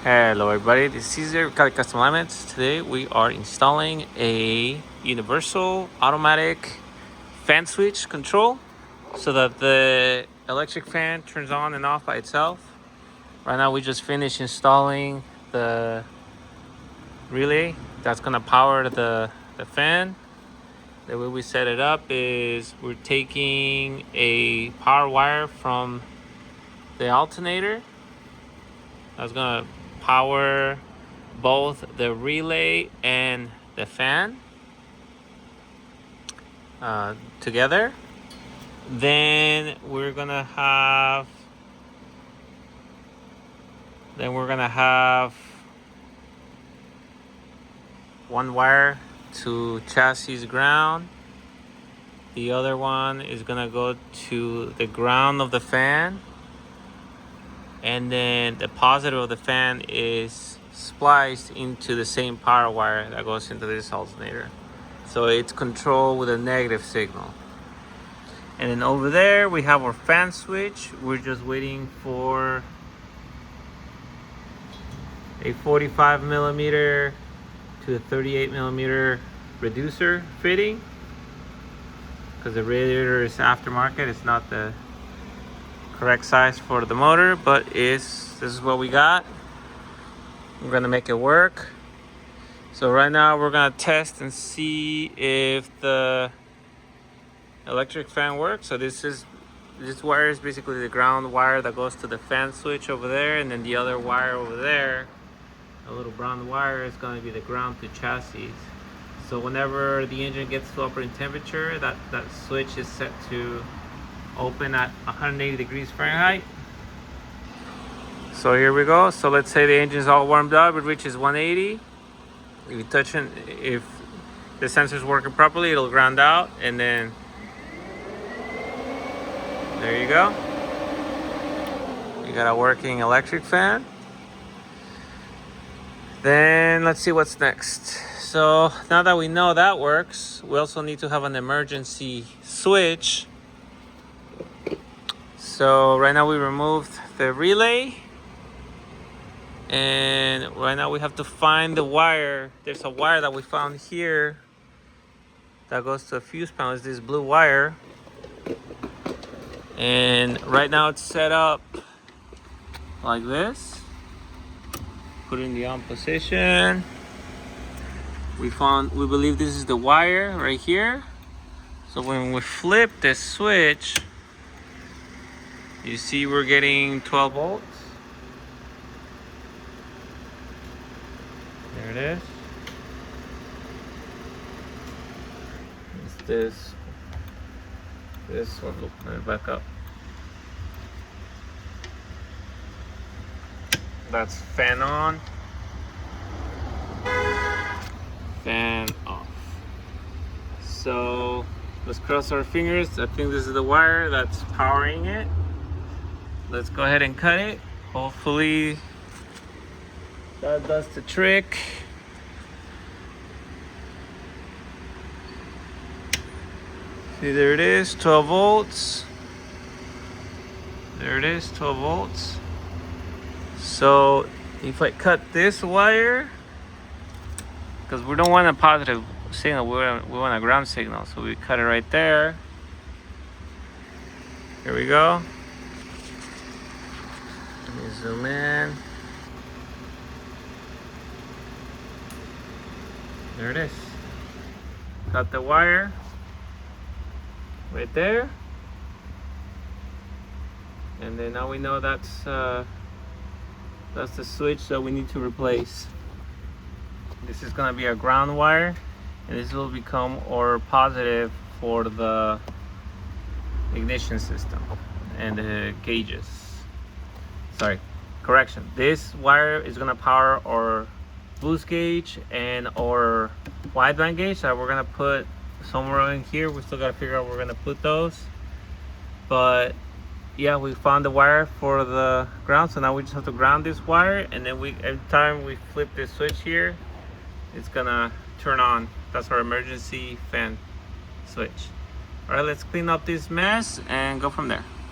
Hello everybody, this is Caesar Cali Custom Limits. Today we are installing a universal automatic fan switch control so that the electric fan turns on and off by itself. Right now we just finished installing the relay that's gonna power the fan. The way we set it up is we're taking a power wire from the alternator that's gonna power both the relay and the fan together. Then we're gonna have one wire to chassis ground. The other one is gonna go to the ground of the fan, and then the positive of the fan is spliced into the same power wire that goes into this alternator. So it's controlled with a negative signal. And then over there we have our fan switch. We're just waiting for a 45 millimeter to a 38 millimeter reducer fitting, because the radiator is aftermarket. It's not the correct size for the motor, but this is what we got. We're gonna make it work. So right now we're gonna test and see if the electric fan works. So this wire is basically the ground wire that goes to the fan switch over there, and then the other wire over there, a little brown wire, is going to be the ground to chassis. So whenever the engine gets to operating temperature, that switch is set to open at 180 degrees Fahrenheit. So here we go. So let's say the engine's all warmed up, it reaches 180. If you touch it, if the sensor's working properly, it'll ground out, and then there you go. You got a working electric fan. Then let's see what's next. So now that we know that works, we also need to have an emergency switch. So right now we removed the relay, and right now we have to find the wire. There's a wire that we found here that goes to a fuse panel. It's this blue wire, and right now it's set up like this. Put it in the on position. We believe this is the wire right here. So when we flip the switch, you see we're getting 12 volts. There it is. It's this one. Look, let me back up. That's fan on, fan off. So let's cross our fingers. I think this is the wire that's powering it. Let's go ahead and cut it. Hopefully that does the trick. See, there it is, 12 volts. There it is, 12 volts. So if I cut this wire, because we don't want a positive signal, we want a ground signal, so we cut it right there. Here we go. Let me zoom in. There it is. Cut the wire right there, and then now we know that's the switch that we need to replace. This is gonna be our ground wire, and this will become our positive for the ignition system and the gauges. Sorry, correction. This wire is gonna power our boost gauge and our wideband gauge that we're gonna put somewhere in here. We still gotta figure out where we're gonna put those. But yeah, we found the wire for the ground, so now we just have to ground this wire, and then every time we flip this switch here, it's gonna turn on. That's our emergency fan switch. All right, let's clean up this mess and go from there.